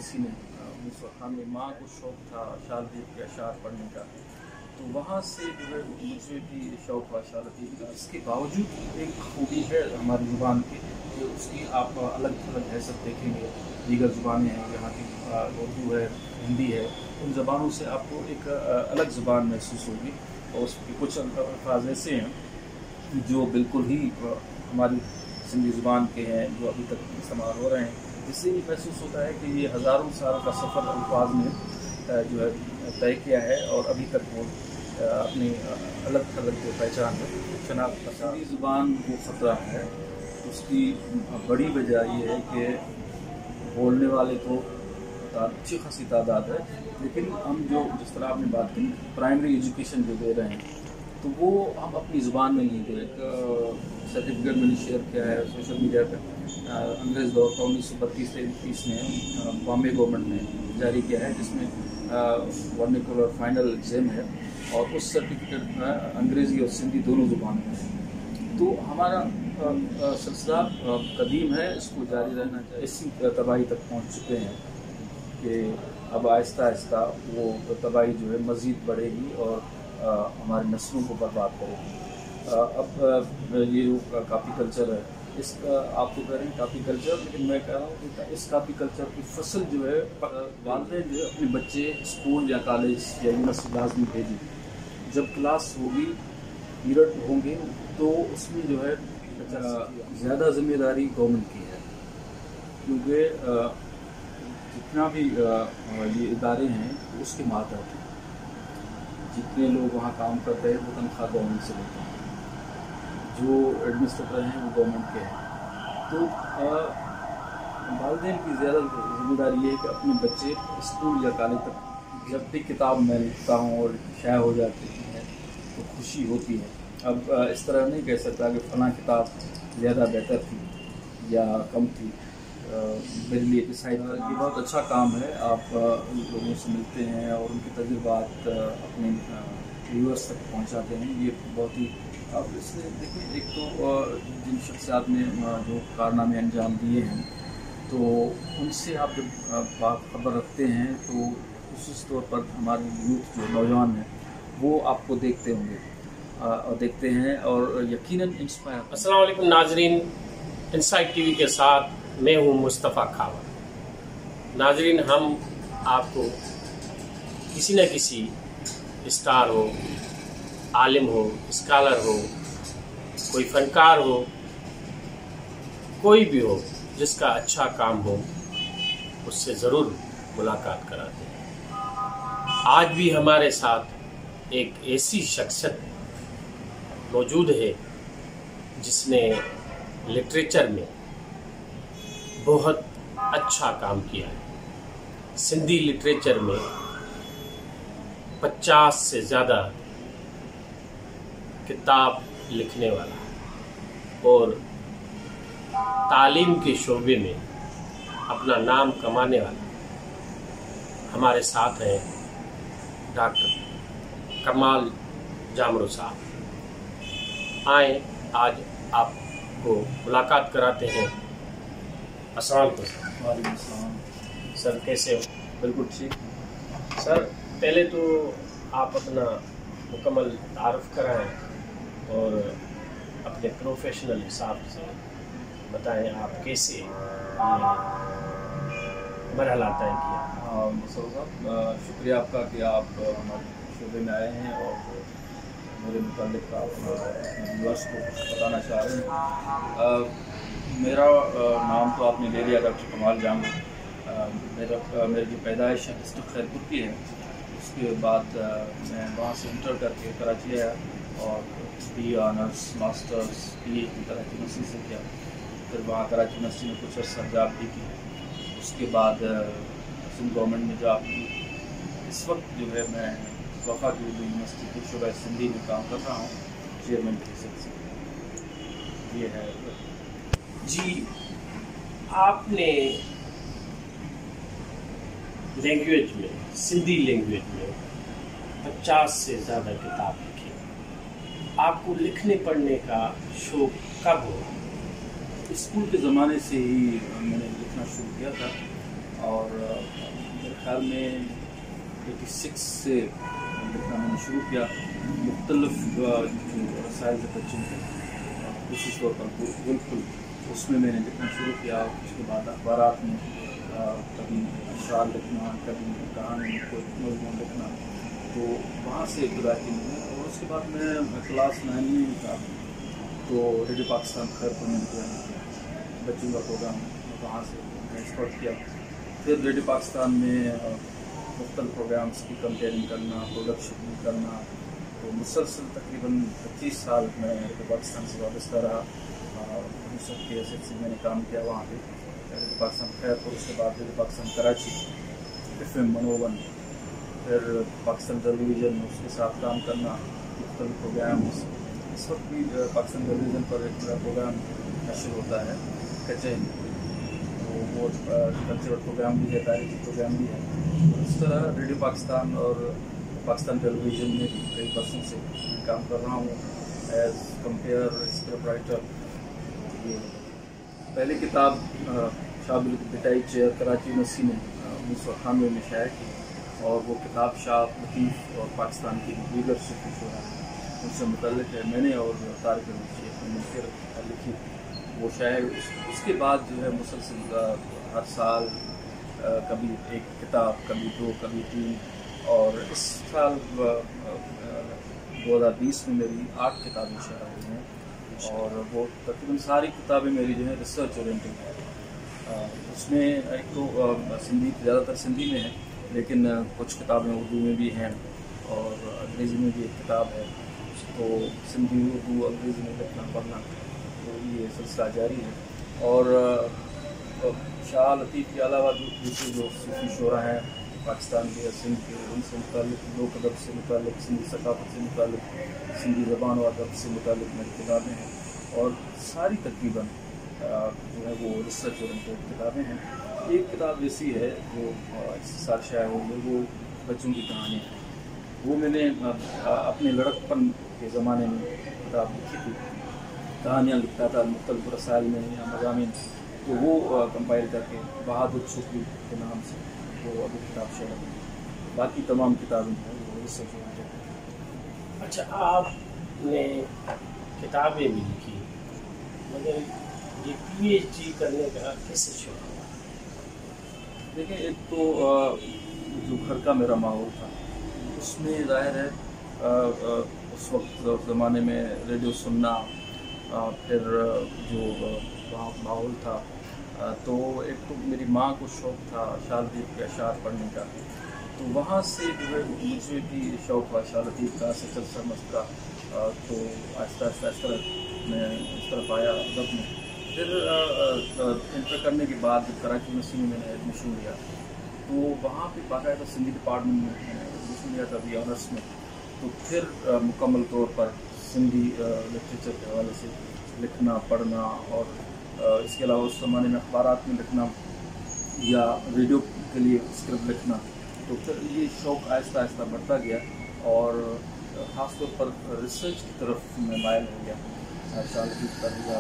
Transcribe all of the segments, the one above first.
मसी ने 1998 माँ को शौक़ था शालदीप के अशार पढ़ने का, तो वहाँ से जो है मुझे भी शौक़ हुआ शालदीप का। इसके बावजूद एक खूबी है हमारी ज़ुबान की कि उसकी आप अलग अलग हैसियत देखेंगे। दीगर ज़ुबानें हैं, यहाँ की उर्दू है, हिंदी है, उन ज़बानों से आपको एक अलग ज़ुबान महसूस होगी। और उसके कुछ अल्फाज ऐसे हैं जो बिल्कुल ही हमारी सिंधी ज़ुबान के हैं, जो अभी तक इस्तेमाल हो रहे हैं। इससे ये महसूस होता है कि ये हज़ारों साल का सफ़र अल्फाज ने जो है तय किया है और अभी तक वो अपनी अलग अलग जो पहचान है, शनाख्त का सिंधी ज़ुबान को ख़तरा है। उसकी बड़ी वजह ये है कि बोलने वाले तो अच्छी खासी तादाद है, लेकिन हम जो जिस तरह आपने बात की प्राइमरी एजुकेशन जो दे रहे हैं, तो वो हम अपनी ज़ुबान में नहीं दे। एक सर्टिफिकेट मैंने शेयर किया है सोशल मीडिया पर, अंग्रेज़ दौर का 1932-33 में बॉम्बे गवर्नमेंट ने जारी किया है, जिसमें वर्निकुलर फाइनल एग्ज़ाम है और उस सर्टिफिकेट में अंग्रेज़ी और सिंधी दोनों ज़ुबान में है। तो हमारा सिलसिला कदीम है, इसको जारी रहना चाहिए। इसी तबाही तक पहुँच चुके हैं कि अब आहिस्ता आहिस्ता वो तबाही जो है मज़ीद बढ़ेगी और हमारी नस्लों को बर्बाद करेगी। अब ये जो काफ़ी कल्चर है, इस आप तो कह रहे हैं काफ़ी कल्चर, लेकिन मैं कह रहा हूँ कि इस काफ़ी कल्चर की फसल जो है वालिदैन जो है अपने बच्चे स्कूल या कॉलेज या यूनिवर्सिटी लाजमी भेजें। जब क्लास होगी, पीरियड होंगे, तो उसमें जो है ज़्यादा ज़िम्मेदारी गवर्नमेंट की है, क्योंकि जितना भी ये इदारे हैं उसके मातहत हैं। जितने लोग वहाँ काम करते हैं वो तनख्वाह गवर्नमेंट से लेते हैं, जो एडमिनिस्ट्रेटर हैं वो गवर्नमेंट के हैं। तो वालिदैन की ज़्यादा ज़िम्मेदारी ये है कि अपने बच्चे स्कूल या कॉलेज तक, जब भी किताब मैं लिखता हूँ और शाया हो जाती है तो खुशी होती है। अब इस तरह नहीं कह सकता कि फ़लाँ किताब ज़्यादा बेहतर थी या कम थी। मेरे लिए डिसाइड ये बहुत अच्छा काम है। आप लोगों से मिलते हैं और उनके तजुर्बात अपने व्यूअर्स तक पहुंचाते हैं, ये बहुत ही। अब इसमें देखिए, एक तो जिन शख्सियात ने जो कारनामे अंजाम दिए हैं, तो उनसे आप जब खबर रखते हैं तो उस तौर पर हमारे यूथ जो नौजवान हैं वो आपको देखते होंगे और देखते हैं और यकीनन इंस्पायर। अस्सलाम वालेकुम नाजरीन, इनसाइट टीवी के साथ मैं हूं मुस्तफ़ा खावर। नाजरीन, हम आपको किसी न किसी स्टार हो, आलिम हो, स्कॉलर हो, कोई फनकार हो, कोई भी हो जिसका अच्छा काम हो, उससे ज़रूर मुलाकात कराते हैं। आज भी हमारे साथ एक ऐसी शख्सियत मौजूद है जिसने लिटरेचर में बहुत अच्छा काम किया है। सिंधी लिटरेचर में 50 से ज़्यादा किताब लिखने वाला और तालीम के शोबे में अपना नाम कमाने वाला हमारे साथ हैं डॉक्टर कमाल जामरू साहब। आए, आज आपको मुलाकात कराते हैं। अस्सलाम वालेकुम सर, कैसे हो? बिल्कुल ठीक। सर, पहले तो आप अपना मुकम्मल तारुफ कराएं और अपने प्रोफेशनल हिसाब से बताएं आप कैसे ये मरहला तय किया। मसूद साहब, शुक्रिया आपका कि आप हमारे शोबे में आए हैं और मेरे मुतालिक आप व्यूअर्स को बताना चाह रहे हैं। मेरा नाम तो आपने ले लिया, डॉक्टर कमाल जामरू। मेरी जो पैदाइश है डिस्ट्रिक्ट खैरपुर की है। उसके बाद मैं वहाँ से इंटर करके कराची आया और B honours masters PhD Karachi university से किया। फिर वहाँ कराची यूनिवर्सिटी में कुछ अर्सा जॉब भी की। उसके बाद सिंध गवर्नमेंट में जॉब की। इस वक्त जो है मैं वफा की उर्दू यूनिवर्सिटी के शोबा सिंधी में काम कर रहा हूँ, चेयरमैन के हिस्से से। ये है जी। आपने लैंग्वेज में, सिंधी लैंग्वेज में 50 से ज़्यादा किताब लिखी। आपको लिखने पढ़ने का शौक़ कब हुआ? स्कूल के ज़माने से ही मैंने लिखना शुरू किया था اور میرے خیال میں 86 سے لکھنا میں نے شروع کیا. مختلف جو رسائل سے بچوں کے خصوصی طور پر بالکل اس میں نے لکھنا شروع کیا. اس کے بعد اخبارات میں کبھی اشعار لکھنا, کبھی کہانی, کوئی مضمون لکھنا, تو وہاں سے ابتدا کی میں. اور اس کے بعد میں کلاس 9 میں تھا تو ریڈیو پاکستان خیر پر میں جوائن کیا, بچوں کا پروگرام وہاں سے میں اسٹارٹ کیا. پھر ریڈیو پاکستان میں مختلف پروگرامس کی کمپیئرنگ کرنا, پروڈکشن کرنا, تو مسلسل تقریباً 25 سال میں ریڈیو پاکستان سے وابستہ رہا. سب کے ایسے میں نے کام کیا وہاں پہ ریڈیو پاکستان خیر پر. اس کے بعد ریڈیو پاکستان کراچی, FM 101, پھر پاکستان ٹیلی ویژن, اس کے ساتھ کام کرنا, مختلف پروگرامس. اس وقت بھی پاکستان ٹیلی ویژن پر ایک پروگرام نشر ہوتا ہے کچہری, تو وہ کلچرل پروگرام بھی ہے, تاریخی پروگرام بھی ہے. اس طرح ریڈیو پاکستان اور پاکستان ٹیلی ویژن میں بھی کئی برسوں سے کام کر رہا ہوں ایز کمپیئر, اسکرپٹ رائٹر. یہ پہلی کتاب شاہ بٹائی چیئر کراچی یونیورسٹی نے 1998 میں شائع کی, اور وہ کتاب شاہ لطیف اور پاکستان کی دیگر صوفی شعراء ان سے متعلق ہے. میں نے اور طارق شیخ نے مل کر لکھی. وہ شائع اس کے بعد جو ہے مسلسل ہر سال کبھی ایک کتاب, کبھی 2, کبھی 3, اور اس سال 2020 میں میری 8 کتابیں شائع ہوئی ہیں. اور وہ تقریباً ساری کتابیں میری جو ہیں ریسرچ اورینٹڈ ہیں. اس میں ایک تو سندھی, زیادہ تر سندھی میں ہے, لیکن کچھ کتابیں اردو میں بھی ہیں اور انگریزی میں بھی ایک کتاب ہے. تو سندھی, اردو, انگریزی میں لکھنا پڑھنا, تو یہ سلسلہ جاری ہے. اور شاہ لطیف کے علاوہ دوسرے جو صوفی شعراء ہیں پاکستان کے, سندھ کے, ان سے متعلق, لوک ادب سے متعلق, سندھی ثقافت سے متعلق, سندھی زبان و ادب سے متعلق میری کتابیں ہیں. اور ساری تقریباً جو ہے وہ ریسرچ اورینٹڈ کتابیں ہیں. ایک کتاب ایسی ہے جو اس سال شائع ہوئی ہے, وہ بچوں کی کہانیاں ہیں. وہ میں نے اپنے لڑکپن کے زمانے میں کتاب لکھی تھی, کہانیاں لکھتا تھا مختلف رسائل میں یا مضامین. تو وہ کمپائل کر کے بہادر چھپی کے نام سے وہ ابھی کتاب شائع ہوئی. باقی تمام کتابیں ہیں وہ ریسرچ اورینٹڈ. اچھا, آپ نے کتابیں بھی لکھی, مگر یہ PhD کرنے کا کیسے شوق ہوا؟ دیکھیں, ایک تو جو گھر کا میرا ماحول تھا اس میں ظاہر ہے اس وقت زمانے میں ریڈیو سننا, پھر جو ماحول تھا, تو ایک تو میری ماں کو شوق تھا شاہ لطیف کے اشعار پڑھنے کا, تو وہاں سے جو ہے مجھے بھی شوق ہوا شاہ لطیف کا سچل سرمست کا. تو آہستہ آہستہ اس طرح میں اس طرف آیا ادب میں. پھر انٹر کرنے کے بعد کراچی یونیورسٹی میں نے ایڈمیشن لیا, تو وہاں پہ باقاعدہ سندھی ڈپارٹمنٹ میں ایڈمیشن لیا تھا ابھی آنرس میں. تو پھر مکمل طور پر سندھی لٹریچر کے حوالے سے لکھنا, پڑھنا, اور اس کے علاوہ اس زمانے میں اخبارات میں لکھنا یا ریڈیو کے لیے اسکرپٹ لکھنا. تو پھر یہ شوق آہستہ آہستہ بڑھتا گیا, اور خاص طور پر ریسرچ کی طرف میں مائل ہو گیا. شاہ لطیف کا یا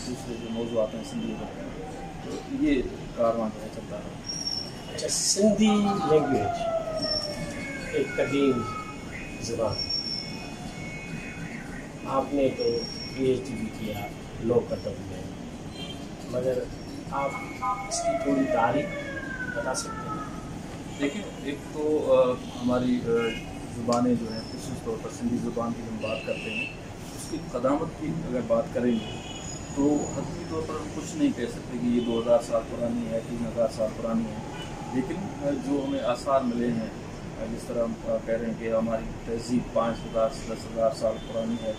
دوسرے جو موضوعات ہیں سندھی میں, تو یہ کارواں جو ہے چلتا رہا. اچھا, سندھی لینگویج ایک قدیم زبان, آپ نے تو PhD بھی کیا لوک ادب میں, مگر آپ اس کی تھوڑی تاریخ بتا سکتے ہیں؟ دیکھیں, ایک تو ہماری زبانیں جو ہیں خصوص طور پر سندھی زبان کی ہم بات کرتے ہیں, اس کی قدامت کی اگر بات کریں گے تو حقیقی طور پر ہم کچھ نہیں کہہ سکتے کہ یہ 2000 سال پرانی ہے, 3000 سال پرانی ہے. لیکن جو ہمیں آثار ملے ہیں, جس طرح ہم کہہ رہے ہیں کہ ہماری تہذیب 5000 سے 10,000 سال پرانی ہے,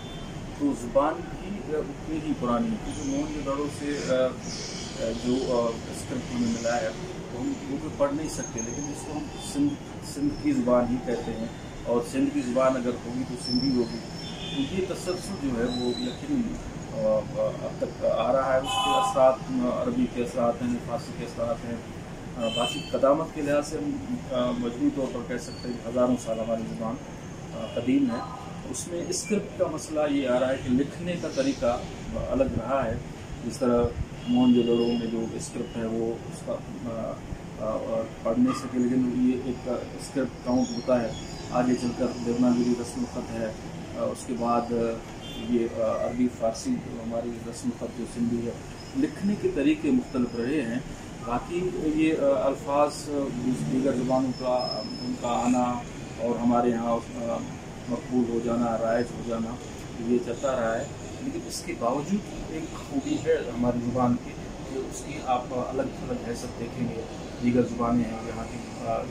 تو زبان بھی اتنی ہی پرانی ہے. کیونکہ موہنجودڑو سے جو اسکرپٹ میں ملا ہے تو ہم وہ بھی پڑھ نہیں سکتے, لیکن اس کو ہم سندھ کی زبان ہی کہتے ہیں, اور سندھ کی زبان اگر ہوگی تو سندھی ہوگی. تو یہ تسلسل جو ہے وہ یقینی اب تک آ رہا ہے. اس کے اثرات عربی کے اثرات ہیں, فارسی کے اثرات ہیں. باقی قدامت کے لحاظ سے ہم مجموعی طور پر کہہ سکتے ہیں کہ ہزاروں سال ہماری زبان قدیم ہے. اس میں اسکرپٹ کا مسئلہ یہ آ رہا ہے کہ لکھنے کا طریقہ الگ رہا ہے. جس طرح موہنجودڑو میں جو اسکرپٹ ہے وہ اس کا पढ़ नहीं सके, लेकिन ये एक स्क्रिप्ट काउंट होता है। आगे चलकर देवनागरी रस्म ख़त है, उसके बाद ये अरबी फ़ारसी हमारी रस्म ख़त जो सिंधी है, लिखने के तरीके मुख्तलिफ रहे हैं। बाकी ये अल्फाज दीगर ज़ुबानों का उनका आना और हमारे यहाँ मकबूल हो जाना, राइज हो जाना, ये चलता रहा है। लेकिन इसके बावजूद एक खूबी है हमारी ज़ुबान की कि उसकी आप अलग अलग हैसियत देखेंगे। दीगर ज़ुबानें हैं, यहाँ की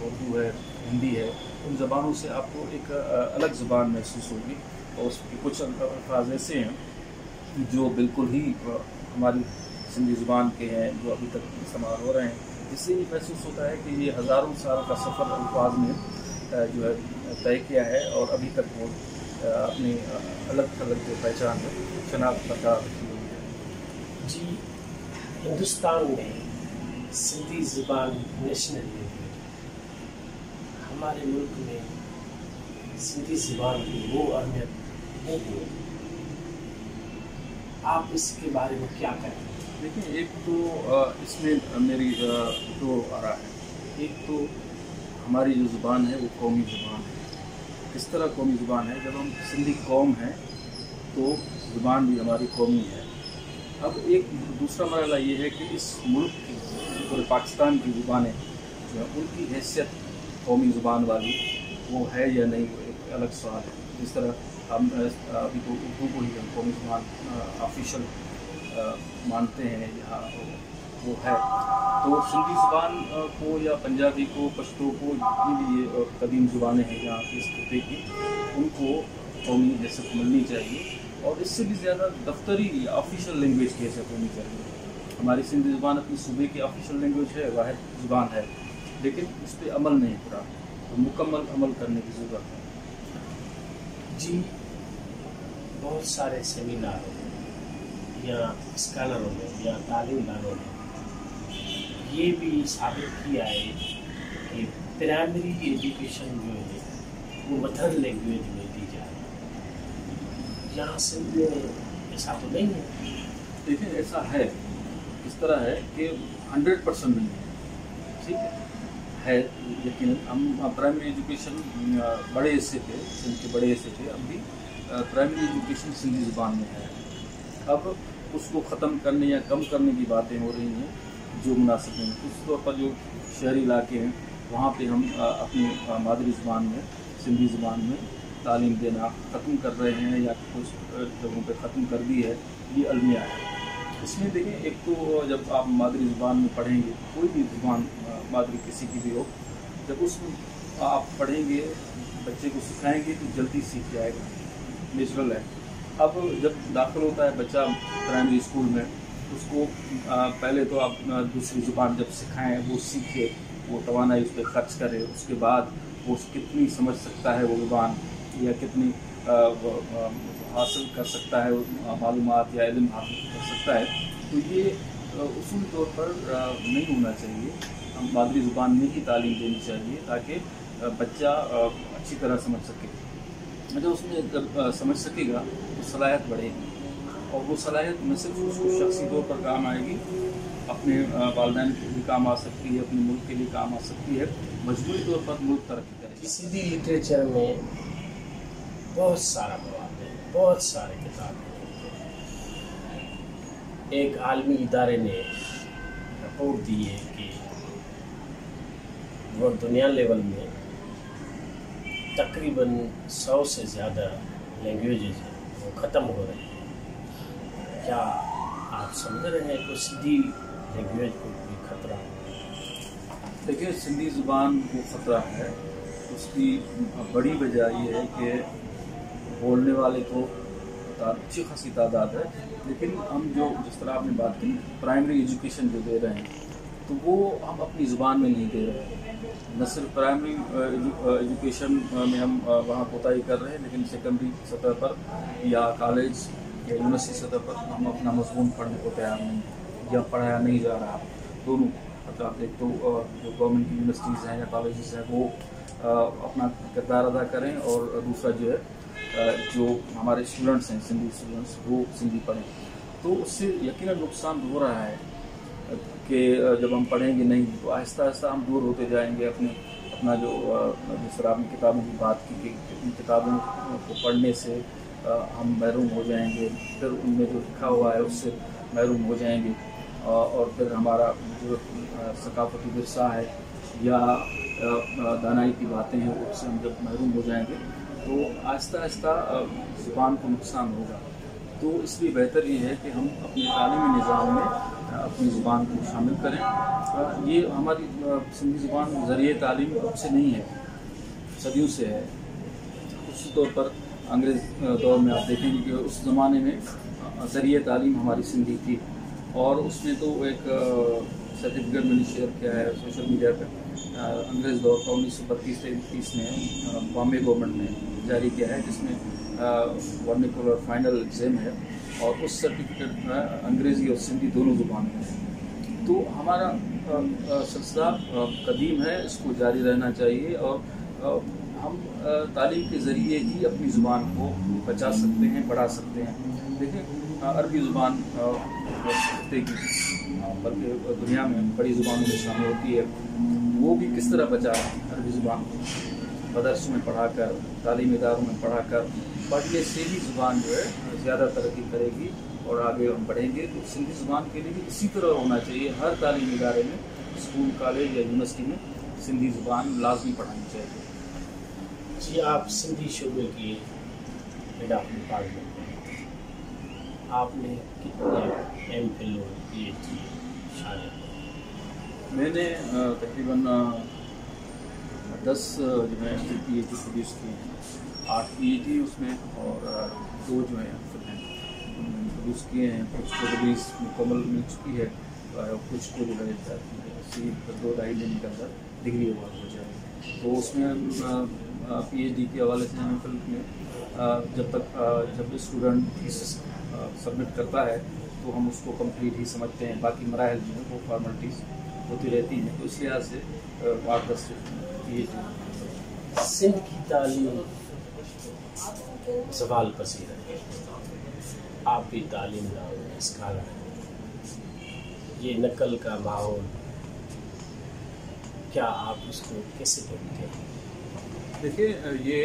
उर्दू है, हिंदी है, उन ज़बानों से आपको एक अलग ज़ुबान महसूस होगी। और उसके कुछ अल्फाज ऐसे हैं जो बिल्कुल ही हमारी सिंधी ज़ुबान के हैं, जो अभी तक इस्तेमाल हो रहे हैं, जिससे ये महसूस होता है कि ये हज़ारों साल का सफ़र अल्फाज ने जो है तय किया है और अभी तक वो अपनी अलग अलग जो पहचान है, शनाख्त बरकरार रखी हुई है। जी, हिंदुस्तान में सिंधी ज़ुबान नेशनल लैंग्वेज, हमारे मुल्क में सिंधी ज़ुबान की वो अहमियत नहीं है। आप इसके बारे में क्या कहेंगे? देखिए, एक तो इसमें मेरी दो आरा है। एक तो हमारी जो ज़ुबान है वो कौमी ज़ुबान है। किस तरह कौमी ज़ुबान है? जब हम सिंधी कौम हैं तो ज़ुबान भी हमारी कौमी है। अब एक दूसरा मरहला ये है कि इस मुल्क की, पूरे पाकिस्तान की ज़ुबानें जो है उनकी हैसियत कौमी ज़ुबान वाली वो है या नहीं, वो एक अलग सवाल है। जिस तरह हम अभी तो उर्दू को ही हम कौमी ज़ुबान ऑफिशियल मानते हैं, या वो है, तो सिंधी ज़ुबान को या पंजाबी को, पश्तो को, जितनी भी ये कदीम ज़ुबानें हैं यहाँ के इस खत्े की, उनको कौमी हैसियत मिलनी चाहिए। और इससे भी ज़्यादा दफ्तरी या ऑफिशियल लैंग्वेज की हैसियत होनी चाहिए। हमारी सिंधी ज़ुबान अपनी सूबे की ऑफिशियल लैंग्वेज है, वाहिद ज़ुबान है, लेकिन उस पर अमल नहीं हो रहा, तो मुकम्मल अमल करने की ज़रूरत है। जी, बहुत सारे सेमिनारों या स्कॉलरों ने या तालीमदारों ने ये भी साबित किया है कि प्राइमरी एजुकेशन जो है वो मदर लैंग्वेज में दी जा रही है। यहाँ सिंध में ऐसा तो नहीं है। देखिए, ऐसा है, इस तरह है कि 100% नहीं है, ठीक है, लेकिन हम प्राइमरी एजुकेशन बड़े हिस्से पे, सिंध के बड़े हिस्से पे अब भी प्राइमरी एजुकेशन सिंधी ज़ुबान में है। अब उसको ख़त्म करने या कम करने की बातें हो रही हैं जो मुनासिब नहीं। उस तौर पर जो शहरी इलाके हैं वहाँ पे हम अपनी मादरी ज़ुबान में, सिंधी ज़ुबान में तालीम देना ख़त्म कर रहे हैं या कुछ जगहों पे ख़त्म कर दी है। ये अलमिया है। इसमें देखें, एक तो जब आप मादरी ज़ुबान में पढ़ेंगे, कोई भी ज़ुबान मादरी किसी की भी हो, जब उसको आप पढ़ेंगे, बच्चे को सिखाएंगे तो जल्दी सीख जाएगा, नेचुरल है। अब जब दाखिल होता है बच्चा प्राइमरी स्कूल में, उसको पहले तो आप दूसरी ज़ुबान जब सिखाएं, वो सीखे, वो तवानाई उस पर खर्च करे, उसके बाद वो कितनी समझ सकता है वो ज़ुबान, या कितनी हासिल कर सकता है, मालूमात या इल्म हासिल कर सकता है, तो ये उसूल तौर पर नहीं होना चाहिए। हम मादरी ज़ुबान में ही तालीम देनी चाहिए ताकि बच्चा अच्छी तरह समझ सके। जब उसमें जब समझ सकेगा तो सलाहियत बढ़ेगी, और वो सलाहियत न सिर्फ उसको शख्सी तौर पर काम आएगी, अपने वालिदैन के लिए काम आ सकती है, अपने मुल्क के लिए काम आ सकती है, मजबूरी तौर पर मुल्क तरक्की करेगा। सिंधी लिटरेचर में बहुत सारा मवाद है, बहुत सारे किताब हैं। एक आलमी इदारे ने रिपोर्ट दी है कि वो दुनिया लेवल में तकरीबन 100 से ज़्यादा लैंग्वेजेज हैं वो ख़त्म हो रही हैं। क्या आप समझ रहे हैं कि सिंधी लैंग्वेज को कोई खतरा? देखिए, सिंधी ज़ुबान को ख़तरा है। उसकी बड़ी वजह ये है कि बोलने वाले तो अच्छी खासी तादाद है, लेकिन हम जो जिस तरह आपने बात की प्राइमरी एजुकेशन जो दे रहे हैं, तो वो हम अपनी ज़ुबान में नहीं दे रहे हैं। न सिर्फ प्राइमरी एजुकेशन में हम वहाँ कोताही कर रहे हैं, लेकिन सेकेंडरी सतह पर या कॉलेज या यूनिवर्सिटी सतह पर हम अपना मज़मून पढ़ने को तैयार नहीं, या पढ़ाया नहीं जा रहा। दोनों, मतलब एक तो जो गवर्नमेंट की यूनिवर्सिटीज़ हैं या कॉलेजेस हैं वो अपना किरदार अदा करें, और दूसरा जो है जो हमारे स्टूडेंट्स हैं, सिंधी स्टूडेंट्स, वो सिंधी पढ़ें। तो उससे यकीनन नुकसान हो रहा है। کہ جب ہم پڑھیں گے نہیں تو آہستہ آہستہ ہم دور ہوتے جائیں گے اپنا جو جس طرح آپ نے کتابوں کی بات کی کہ ان کتابوں کو پڑھنے سے ہم محروم ہو جائیں گے، پھر ان میں جو لکھا ہوا ہے اس سے محروم ہو جائیں گے، اور پھر ہمارا جو ثقافتی ورثہ ہے یا دانائی کی باتیں ہیں اس سے ہم جب محروم ہو جائیں گے تو آہستہ آہستہ زبان کو نقصان ہوگا۔ تو اس لیے بہتر یہ ہے کہ ہم اپنے تعلیمی نظام میں اپنی زبان کو شامل کریں۔ یہ ہماری سندھی زبان ذریعہ تعلیم اب سے نہیں ہے، صدیوں سے ہے۔ خصوصی طور پر انگریز دور میں آپ دیکھیں گے کہ اس زمانے میں ذریعہ تعلیم ہماری سندھی تھی، اور اس میں تو ایک سرٹیفکیٹ میں نے شیئر کیا ہے سوشل میڈیا پہ، انگریز دور کا 1932-33 میں بامبے گورنمنٹ نے جاری کیا ہے، جس میں ورنیکولر فائنل ایگزام ہے، اور اس سرٹیفکیٹ میں انگریزی اور سندھی دونوں زبان میں ہے۔ تو ہمارا سلسلہ قدیم ہے، اس کو جاری رہنا چاہیے، اور ہم تعلیم کے ذریعے ہی اپنی زبان کو بچا سکتے ہیں، بڑھا سکتے ہیں۔ دیکھیں عربی زبان خطے کی بلکہ دنیا میں بڑی زبانوں میں شامل ہوتی ہے، وہ بھی کس طرح بچا عربی زبان مدرسوں میں پڑھا کر، تعلیمی اداروں میں پڑھا کر، پڑھنے سے ہی زبان جو ہے زیادہ ترقی کرے گی اور آگے ہم بڑھیں گے۔ تو سندھی زبان کے لیے بھی اسی طرح ہونا چاہیے، ہر تعلیمی ادارے میں، اسکول، کالج یا یونیورسٹی میں سندھی زبان لازمی پڑھانی چاہیے۔ جی، آپ سندھی شعبے کی ہیڈ آف ڈپارٹمنٹ، آپ نے کتنے ایم فل اور پی ایچ ڈی شامل؟ میں نے تقریباً 10 جو ہے پی ایچ ڈی پروڈیوس کیے ہیں، 8 پی ایچ ڈی اس میں، اور 2 جو ہیں پروڈیوس کیے ہیں۔ کچھ کو ڈگریز مکمل مل چکی ہے، کچھ کو جو ہے اسی 2-2.5 دن کے اندر ڈگری اوارڈ ہو جائے۔ تو اس میں پی ایچ ڈی کے حوالے سے ایم فل میں جب اسٹوڈنٹ تھیسس سبمٹ کرتا ہے تو ہم اس کو کمپلیٹ ہی سمجھتے ہیں، باقی مراحل جو ہیں وہ فارملٹیز ہوتی رہتی ہیں، تو اس لحاظ سے 8-10 پی ایچ ڈی۔ سندھ کی تعلیم زوال پذیر ہے، آپ بھی تعلیم کا اسکالر ہیں، یہ نقل کا ماحول کیا آپ اس کو کیسے دیکھتے ہیں؟ دیکھیے یہ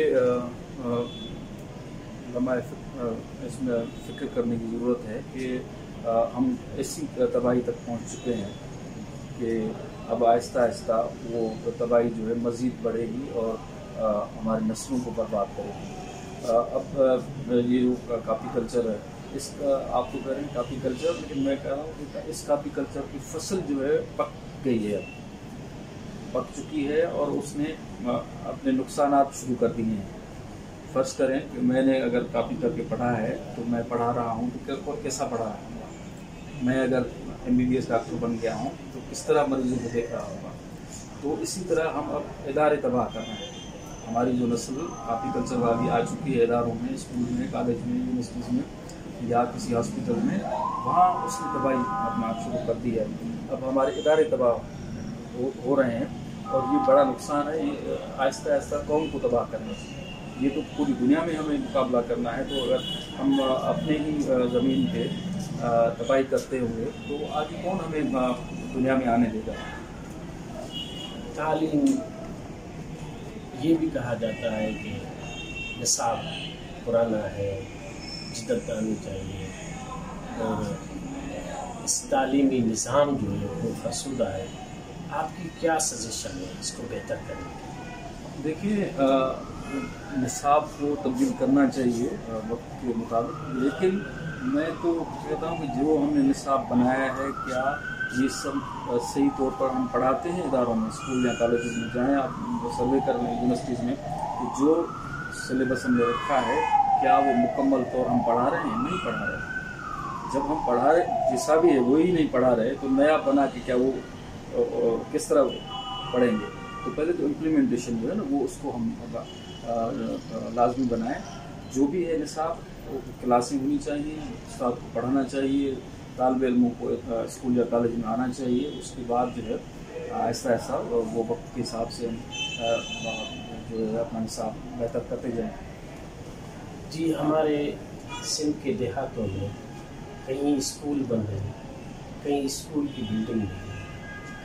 لمحہ اس میں فکر کرنے کی ضرورت ہے کہ ہم ایسی تباہی تک پہنچ چکے ہیں کہ اب آہستہ آہستہ وہ تباہی جو ہے مزید بڑھے گی اور ہماری نسلوں کو برباد کرے گی۔ اب یہ جو کاپی کلچر ہے، اس کا آپ تو کہہ رہے ہیں کاپی کلچر، لیکن میں کہہ رہا ہوں کہ اس کاپی کلچر کی فصل جو ہے پک گئی ہے، پک چکی ہے، اور اس نے اپنے نقصانات شروع کر دیے ہیں۔ فرض کریں کہ میں نے اگر کاپی کر کے پڑھا ہے تو میں پڑھا رہا ہوں تو کیسا پڑھا ہے، میں اگر MBBS ڈاکٹر بن گیا ہوں تو کس طرح مریضوں کو دیکھ رہا ہوگا۔ تو اسی طرح ہم اب ادارے تباہ کر رہے ہیں، ہماری جو نسل کاپی کلچر والی آ چکی ہے اداروں میں، اسکول میں، کالج میں، یونیورسٹیز میں یا کسی ہاسپٹل میں، وہاں اس نے تباہی اپنا شروع کر دی ہے۔ اب ہمارے ادارے تباہ ہو رہے ہیں، اور یہ بڑا نقصان ہے، یہ آہستہ آہستہ قوم کو تباہ کرنا ہے۔ یہ تو پوری دنیا میں ہمیں مقابلہ کرنا ہے، تو اگر ہم اپنے ہی زمین پہ تباہی کرتے ہوئے تو آگے کون ہمیں دنیا میں آنے دے گا۔ تعلیم، یہ بھی کہا جاتا ہے کہ نصاب پرانا ہے، جدت آنی چاہیے، اور اس تعلیمی نظام جو ہے وہ فرسودہ ہے۔ آپ کی کیا سجیشن ہے اس کو بہتر کرنے کی؟ دیکھیے نصاب کو تبدیل کرنا چاہیے وقت کے مطابق، لیکن میں تو کہتا ہوں کہ جو ہم نے نصاب بنایا ہے، کیا یہ سب صحیح طور پر ہم پڑھاتے ہیں اداروں میں، اسکول یا کالجز میں جائیں آپ سروے کر لیں یونیورسٹیز میں، کہ جو سلیبس ہم نے رکھا ہے کیا وہ مکمل طور ہم پڑھا رہے ہیں؟ نہیں پڑھا رہے۔ جب ہم پڑھا رہے جیسا بھی ہے وہی نہیں پڑھا رہے تو نیا بنا کے کیا وہ کس طرح پڑھیں گے؟ تو پہلے تو امپلیمنٹیشن جو ہے نا وہ اس کو ہم لازمی بنائیں۔ جو بھی ہے نصاب، کلاسیں ہونی چاہیے، استاد کو پڑھانا چاہیے، طالب علموں کو اسکول یا کالج میں آنا چاہیے، اس کے بعد جو ہے آہستہ آہستہ وہ وقت کے حساب سے جو ہے اپنا نصاب بہتر کرتے جائیں۔ جی، ہمارے سندھ کے دیہاتوں میں کہیں اسکول بند ہیں، कहीं स्कूल की बिल्डिंग नहीं,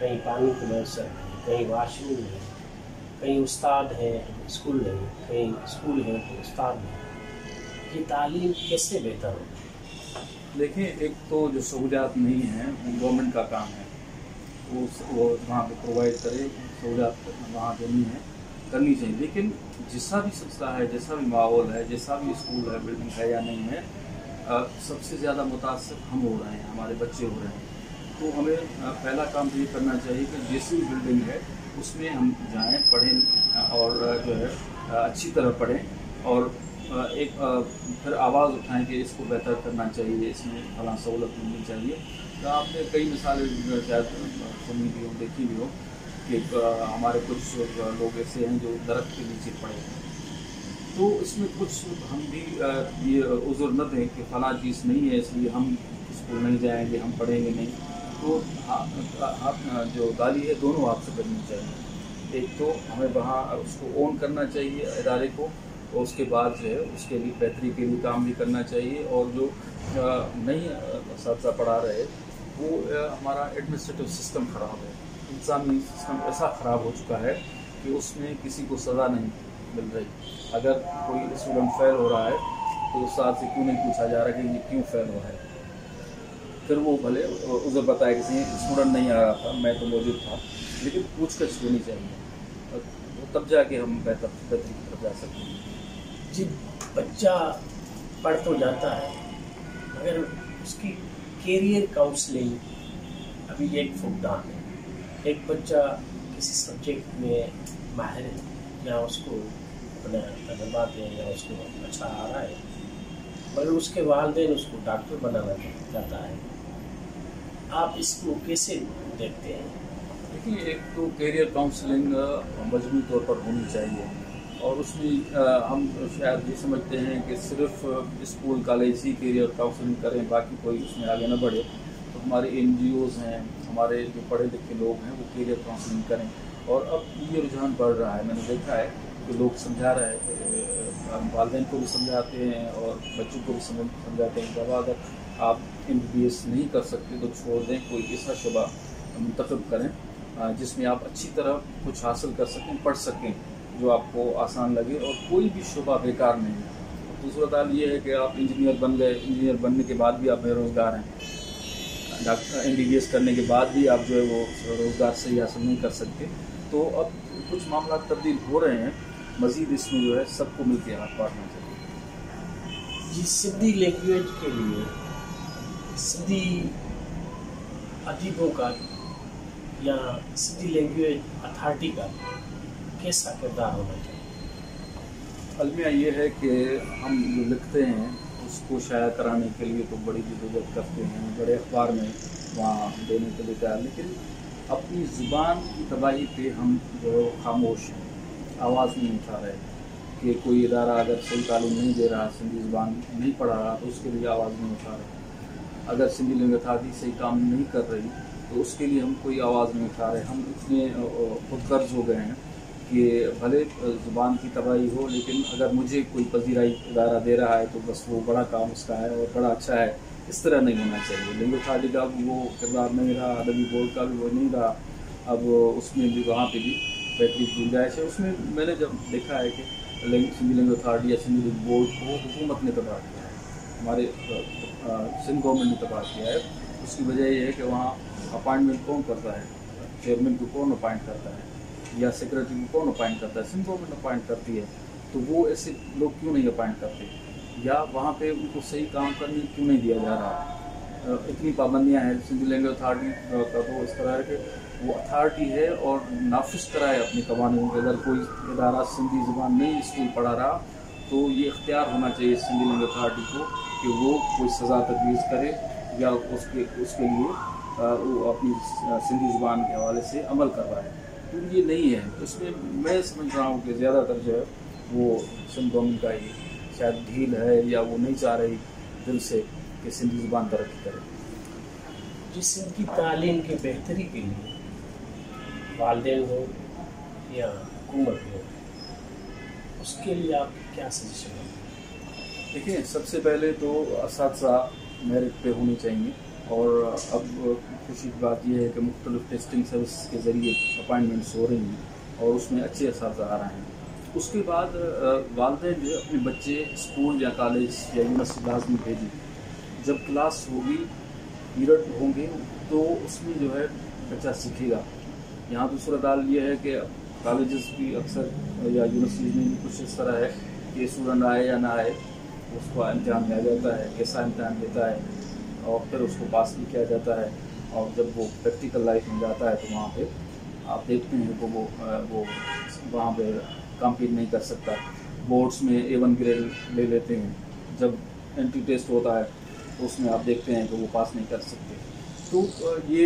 कहीं पानी की व्यवस्था नहीं, कहीं वाशरूम नहीं, कहीं उस्ताद हैं स्कूल नहीं, कहीं स्कूल है तो उस्ताद नहीं, ये तालीम कैसे बेहतर हो? देखिए, एक तो जो सहूलियात नहीं है वो गवर्नमेंट का काम है, वो वहाँ पे प्रोवाइड करे, सहूलियात वहाँ देनी है, करनी चाहिए। लेकिन जैसा भी संस्था है, जैसा भी माहौल है, जैसा भी स्कूल है, बिल्डिंग है या नहीं है, सबसे ज़्यादा मुतासर हम हो रहे हैं, हमारे बच्चे हो रहे हैं। तो हमें पहला काम तो ये करना चाहिए कि जैसी भी बिल्डिंग है उसमें हम जाएं, पढ़ें और जो है अच्छी तरह पढ़ें और एक फिर आवाज़ उठाएं कि इसको बेहतर करना चाहिए, इसमें फलां सहूलत मिलनी चाहिए। तो आपने कई मिसालें शायद सुनी भी हो, देखी भी हो कि हमारे कुछ लोग ऐसे हैं जो दरख्त के नीचे पड़े हैं। तो इसमें कुछ हम भी ये उज़्र न दें कि फलां चीज़ नहीं है इसलिए हम स्कूल नहीं जाएंगे, हम पढ़ेंगे नहीं। तो हाथ जो गाली है दोनों हाथ से करनी चाहिए। एक तो हमें वहाँ उसको ओन करना चाहिए इदारे को, और उसके बाद जो है उसके लिए बेहतरी के लिए काम भी करना चाहिए। और जो नहीं असातिज़ा पढ़ा रहे वो हमारा एडमिनिस्ट्रेटिव सिस्टम ख़राब है, इंतज़ामी सिस्टम ऐसा ख़राब हो चुका है कि उसमें किसी को सज़ा नहीं मिल रही। अगर कोई स्टूडेंट फेल हो रहा है तो उस्ताद से क्यों नहीं पूछा जा रहा कि ये क्यों फेल हो रहा है। फिर वो भले उसे बताया कि स्टूडेंट नहीं आ रहा था, मैं तो मौजूद था, लेकिन पूछताछ होनी चाहिए, तब जाके हम बेहतरी की तरफ जा सकते हैं। जी, बच्चा पढ़ तो जाता है मगर उसकी कैरियर काउंसलिंग अभी एक फुकदान है। एक बच्चा किसी सब्जेक्ट में माहिर है या उसको अपना तजुर्बा है या उसको अच्छा आ रहा है, मगर उसके वालिदैन उसको डॉक्टर बनाना चाहता है। आप इसको कैसे देखते हैं? देखिए, एक तो कैरियर काउंसलिंग मजबूती तौर पर होनी चाहिए, और उसमें हम शायद ये समझते हैं कि सिर्फ स्कूल कॉलेज ही कैरियर काउंसलिंग करें, बाकी कोई उसमें आगे न बढ़े। तो हमारे NGOs हैं, हमारे जो पढ़े लिखे लोग हैं वो कैरियर काउंसलिंग करें। और अब ये रुझान बढ़ रहा है, मैंने देखा है कि लोग समझा रहे हैं, वालिदैन को भी समझाते हैं और बच्चों को भी समझाते हैं। जब अगर आप MBBS नहीं कर सकते तो छोड़ दें, कोई ऐसा शुबा मुंतखब करें जिसमें आप अच्छी तरह कुछ हासिल कर सकें, पढ़ सकें, जो आपको आसान लगे, और कोई भी शुबा बेकार नहीं है। दूसरा दाल ये है कि आप इंजीनियर बन गए, इंजीनियर बनने के बाद भी आप बेरोज़गार हैं, डॉक्टर MBBS करने के बाद भी आप जो है वो रोज़गार सही हासिल नहीं कर सकते। तो अब कुछ मामला तब्दील हो रहे हैं, मज़ीद इसमें जो है सबको मिलकर हाथ बांटना चाहिए। जी, सिंधी लैंग्वेज के लिए सिंधी अदीबों का या सिंधी लैंग्वेज अथॉरिटी का कैसा किरदार होना चाहिए? अलमिया ये है कि हम जो लिखते हैं उसको शाया कराने के लिए तो बड़ी जद्दोजहद करते हैं, बड़े अखबार में वहाँ देने के लिए तैयार, लेकिन अपनी ज़ुबान की तबाही पे हम जो खामोश हैं, आवाज़ नहीं उठा रहे। कि कोई इदारा अगर सही तालीम नहीं दे रहा, सिंधी ज़ुबान नहीं पढ़ा रहा, तो उसके लिए आवाज़ नहीं उठा रहे। अगर सिंधी लैंग्वेज अथॉरिटी सही काम नहीं कर रही तो उसके लिए हम कोई आवाज़ नहीं उठा रहे। हम इतने खुद गर्ज हो गए हैं कि भले ज़ुबान की तबाही हो, लेकिन अगर मुझे कोई पजीराई इदारा दे रहा है तो बस वो बड़ा काम उसका है और बड़ा अच्छा है। इस तरह नहीं होना चाहिए। लैंग्वेज अथॉरिटी का वो किरदार नहीं रहा, अदबी बोर्ड का भी वो नहीं रहा। अब उसमें भी वहाँ पे भी बेहतरी की गुंजाइश है। उसमें मैंने जब देखा है कि सिंधी लैंग्वेज अथॉरिटी या सिंधी बोर्ड को हुकूमत ने तबाह किया है, हमारे सिंध गवर्नमेंट ने तबाह किया है। उसकी वजह ये है कि वहाँ अपॉइंटमेंट कौन करता है, चेयरमैन को कौन अपॉइंट करता है या सेक्रेटरी को कौन अपॉइंट करता है, सिंध गवर्नमेंट अपॉइंट करती है। तो वो ऐसे लोग क्यों नहीं अपॉइंट करते, या वहाँ पे उनको सही काम करने क्यों नहीं दिया जा रहा। इतनी पाबंदियाँ हैं सिंधी लैंग्वेज अथॉरिटी का, तो इस तरह है कि वो अथॉरिटी है और नाफिज कराए अपने कवानीन के। अगर कोई इदारा सिंधी ज़ुबान नहीं स्कूल पढ़ा रहा तो ये इख्तियार होना चाहिए सिंधी लैंग्वेज अथॉरिटी को कि वो कोई सज़ा तजवीज़ करे या उसके लिए वो अपनी सिंधी ज़ुबान के हवाले से अमल करवाए। तो ये नहीं है। इसमें मैं समझ रहा हूँ कि ज़्यादातर जो है वो सिंध गवर्नमेंट का ही शायद ढील है, या वो नहीं चाह रही दिल से कि सिंधी ज़ुबान तरक्की करे। जिस सिंध की तालीम की बेहतरी के लिए वालिदैन हो या हुकूमत हो, उसके लिए आप क्या सजेशन हैं? देखिए, सबसे पहले तो असातिज़ा मेरिट पे होने चाहिए, اور اب خوشی کی بات یہ ہے کہ مختلف ٹیسٹنگ سروس کے ذریعے اپائنٹمنٹس ہو رہی ہیں اور اس میں اچھے اساتذہ آ رہے ہیں. اس کے بعد والدین جو ہے اپنے بچے اسکول یا کالج یا یونیورسٹی لازمی بھیجیں. جب کلاس ہوگی، پیریڈ ہوں گے، تو اس میں جو ہے بچہ سیکھے گا. یہاں تو صورت حال یہ ہے کہ کالجز بھی اکثر یا یونیورسٹیز میں بھی کچھ اس طرح ہے کہ اسٹوڈنٹ آئے یا نہ آئے اس کو امتحان لیا جاتا ہے، کیسا امتحان دیتا ہے اور پھر اس کو پاس بھی کیا جاتا ہے. اور جب وہ پریکٹیکل لائف میں جاتا ہے تو وہاں پہ آپ دیکھتے ہیں کہ وہ وہاں پہ کمپیٹ نہیں کر سکتا. بورڈس میں A1 گریڈ لے لیتے ہیں، جب انٹری ٹیسٹ ہوتا ہے تو اس میں آپ دیکھتے ہیں کہ وہ پاس نہیں کر سکتے. تو یہ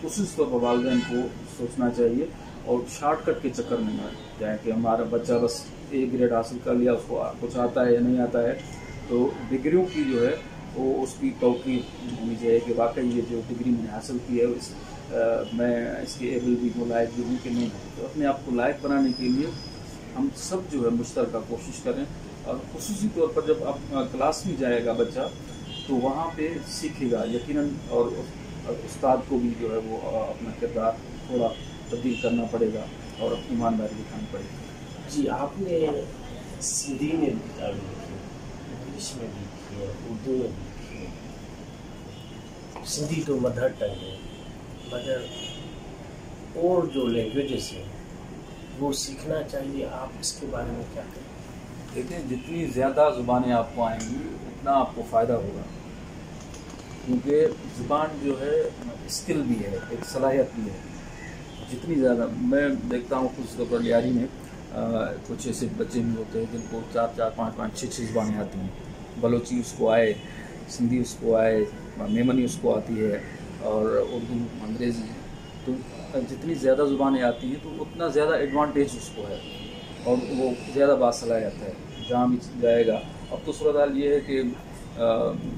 خصوص طور پر والدین کو سوچنا چاہیے اور شارٹ کٹ کے چکر میں نہ جائیں کہ ہمارا بچہ بس A گریڈ حاصل کر لیا، اس کو کچھ آتا ہے یا نہیں آتا ہے. تو ڈگریوں کی جو ہے وہ اس کی توقیر ہونی چاہیے کہ واقعی یہ جو ڈگری میں نے حاصل کی ہے میں اس کے ایبل بھی ہوں، لائق بھی ہوں کہ نہیں. تو اپنے آپ کو لائق بنانے کے لیے ہم سب جو ہے مشترکہ کوشش کریں. اور خصوصی طور پر جب آپ کلاس میں جائے گا بچہ تو وہاں پہ سیکھے گا یقیناً. اور استاد کو بھی جو ہے وہ اپنا کردار تھوڑا تبدیل کرنا پڑے گا اور اپنی ایمانداری دکھانی پڑے گی. جی، آپ نے سندھی میں بھی کتابیں لکھی، انگلش میں بھی لکھی ہے، اردو میں بھی لکھی ہے. سندھی تو مدر ٹنگ ہے، مگر اور جو لینگویجز ہیں وہ سیکھنا چاہیے. آپ اس کے بارے میں کیا کہیں؟ دیکھیں، جتنی زیادہ زبانیں آپ کو آئیں گی اتنا آپ کو فائدہ ہوگا، کیونکہ زبان جو ہے اسکل بھی ہے، ایک صلاحیت بھی ہے. جتنی زیادہ میں دیکھتا ہوں خود طور پر لیاری میں کچھ ایسے بچے بھی ہوتے ہیں جن کو 4 5 6 زبانیں آتی ہیں. بلوچی اس کو آئے، سندھی اس کو آئے، میمنی اس کو آتی ہے، اور اردو، انگریزی. تو جتنی زیادہ زبانیں آتی ہیں تو اتنا زیادہ ایڈوانٹیج اس کو ہے اور وہ زیادہ باصلاحیت ہے جہاں بھی جائے گا. اب تو صورت حال یہ ہے کہ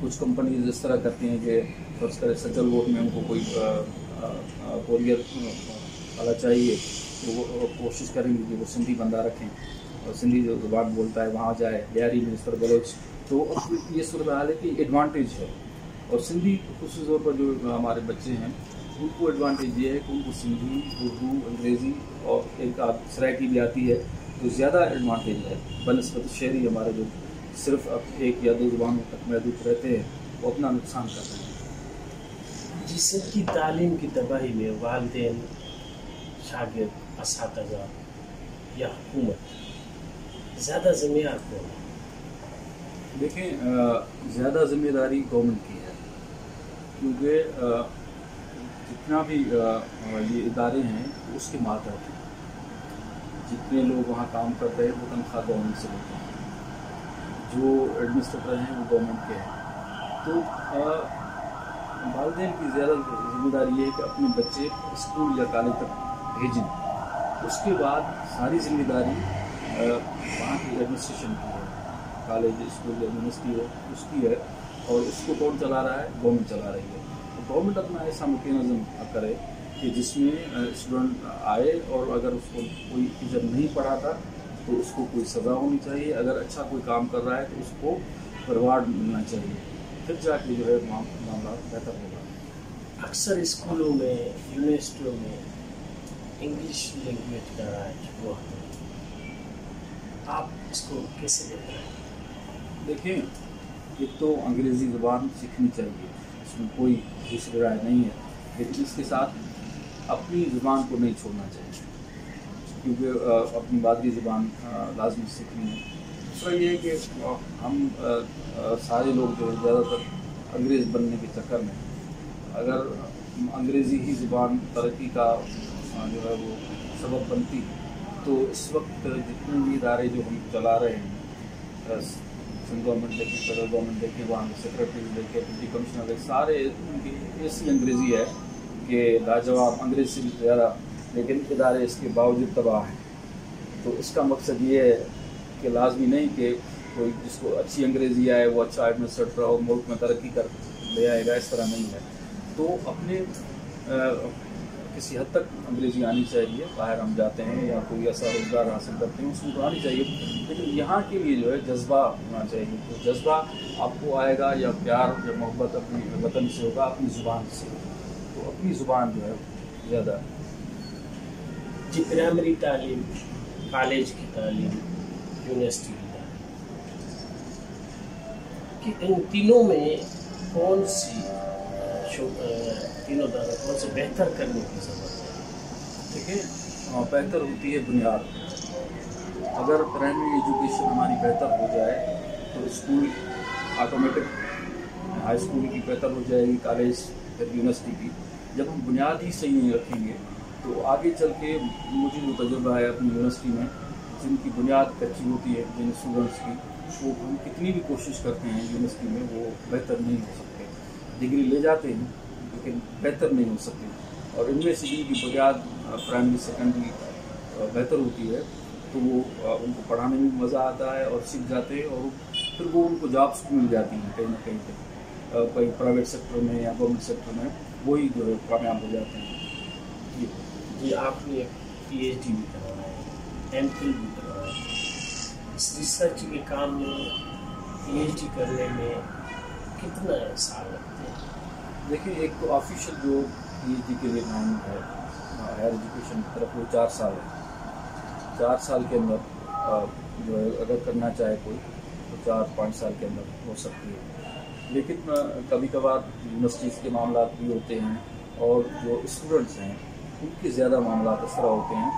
کچھ کمپنیز اس طرح کرتی ہیں کہ فرض کرے سجل ووٹ میں ان کو کوئی کوریئر والا چاہیے تو وہ کوشش کریں گے کہ وہ سندھی بندہ رکھیں اور سندھی جو زبان بولتا ہے وہاں جائے. لیاری میں اس طرح بلوچ. تو یہ صورت حال ہے کہ ایڈوانٹیج ہے. اور سندھی خصوصی طور پر جو ہمارے بچے ہیں ان کو ایڈوانٹیج یہ ہے کہ ان کو سندھی، اردو، انگریزی اور ایک سرائکی بھی آتی ہے تو زیادہ ایڈوانٹیج ہے بنسبت شہری ہمارے جو صرف اب 1 یا 2 زبانوں تک محدود رہتے ہیں، وہ اپنا نقصان کر رہے ہیں. جس سے کی تعلیم کی تباہی میں والدین، شاگرد، اساتذہ یا حکومت زیادہ ذمہ دار کون ہے؟ دیکھیں، زیادہ ذمہ داری گورنمنٹ کی ہے، کیونکہ جتنا بھی یہ ادارے ہیں اس کے ماتحت ہیں. جتنے لوگ وہاں کام کرتے ہیں وہ تنخواہ گورنمنٹ سے لیتے ہیں، جو ایڈمنسٹریٹر ہیں وہ گورنمنٹ کے ہیں. تو والدین کی زیادہ ذمہ داری یہ ہے کہ اپنے بچے اسکول یا کالج تک بھیجیں. اس کے بعد ساری ذمہ داری وہاں کی ایڈمنسٹریشن کی ہے، کالج، اسکول یا یونیورسٹی ہے اس کی ہے. اور اس کو کون چلا رہا ہے؟ گورنمنٹ چلا رہی ہے. گورنمنٹ اپنا ایسا میکینزم کرے کہ جس میں اسٹوڈنٹ آئے اور اگر اس کو کوئی ٹیچر نہیں پڑھاتا تو اس کو کوئی سزا ہونی چاہیے. اگر اچھا کوئی کام کر رہا ہے تو اس کو ریوارڈ ملنا چاہیے، پھر جا کے جو ہے معاملہ بہتر ہوگا. اکثر اسکولوں میں، یونیورسٹیوں میں انگلش لینگویج کا رائج ہوا ہے، آپ اس کو کیسے دیکھ رہے ہیں؟ دیکھیں، ایک تو انگریزی زبان سیکھنی چاہیے، اس میں کوئی دوسری رائے نہیں ہے، لیکن اس کے ساتھ اپنی زبان کو نہیں چھوڑنا چاہیے، کیونکہ اپنی مادری زبان لازمی سیکھنی ہے. دوسرا یہ ہے کہ ہم سارے لوگ جو زیادہ تر انگریز بننے کے چکر میں، اگر انگریزی ہی زبان ترقی کا جو ہے وہ سبب بنتی تو اس وقت جتنے بھی ادارے جو ہم چلا رہے ہیں، سینٹرل گورنمنٹ دیکھیں، فیڈرل گورنمنٹ دیکھیں، وہاں سیکرٹریز دیکھیں، ڈپٹی کمشنر دیکھیں، سارے ان کی ایسی انگریزی ہے کہ لاجواب، انگریز سے بھی زیادہ، لیکن ادارے اس کے باوجود تباہ ہیں. تو اس کا مقصد یہ ہے کہ لازمی نہیں کہ کوئی جس کو اچھی انگریزی آئے وہ اچھا ایڈمنسٹریٹر اور ملک میں ترقی کر لے آئے گا، اس طرح نہیں ہے. تو اپنے کسی حد تک انگریزی آنی چاہیے، باہر ہم جاتے ہیں یا کوئی ایسا روزگار حاصل کرتے ہیں اس میں تو آنی چاہیے، لیکن یہاں کے لیے جو ہے جذبہ ہونا چاہیے. تو جذبہ آپ کو آئے گا یا پیار یا محبت اپنی وطن سے ہوگا، اپنی زبان سے. تو اپنی زبان جو ہے زیادہ. جی، پرائمری تعلیم، کالج کی تعلیم، یونیورسٹی کی تعلیم، کہ ان تینوں میں کون سی تینوں داروں کون سے بہتر کرنے کی ضرورت ہے؟ دیکھیں، بہتر ہوتی ہے بنیاد. اگر پرائمری ایجوکیشن ہماری بہتر ہو جائے تو اسکول آٹومیٹک، ہائی اسکول کی بہتر ہو جائے گی، کالج پھر یونیورسٹی کی. جب ہم بنیاد ہی صحیح نہیں رکھیں گے تو آگے چل کے مجھے جو تجربہ ہے اپنی یونیورسٹی میں، جن کی بنیاد کچی ہوتی ہے جن اسٹوڈنٹس کی، وہ ہم کتنی بھی کوشش کرتے ہیں یونیورسٹی میں وہ بہتر نہیں ہو سکتے. ڈگری لے جاتے ہیں لیکن بہتر نہیں ہو سکتے. اور ان میں سے جن کی بنیاد پرائمری سیکنڈری بہتر ہوتی ہے تو وہ ان کو پڑھانے میں بھی مزہ آتا ہے اور سیکھ جاتے ہیں، اور پھر وہ ان کو جابس بھی مل جاتی ہیں کہیں نہ کہیں پہ، کہیں پرائیویٹ سیکٹر میں یا گورنمنٹ سیکٹر میں وہی جو ہے کامیاب ہو جاتے ہیں. جی، آپ نے پی ایچ ڈی بھی کروایا ہے، ایم فل بھی کروایا ہے. اس ریسرچ کے کام میں پی ایچ ڈی کرنے میں کتنا سال لگتے ہیں؟ دیکھیں، ایک تو آفیشیل جو پی ایچ ڈی کے لیے نام ہے ہائر ایجوکیشن کی طرف وہ 4 سال ہے. 4 سال کے اندر جو ہے اگر کرنا چاہے کوئی تو 4-5 سال کے اندر ہو سکتی ہے. لیکن کبھی کبھار یونیورسٹیز کے معاملات بھی ہوتے ہیں اور جو اسٹوڈنٹس ہیں ان کے زیادہ معاملات اس طرح ہوتے ہیں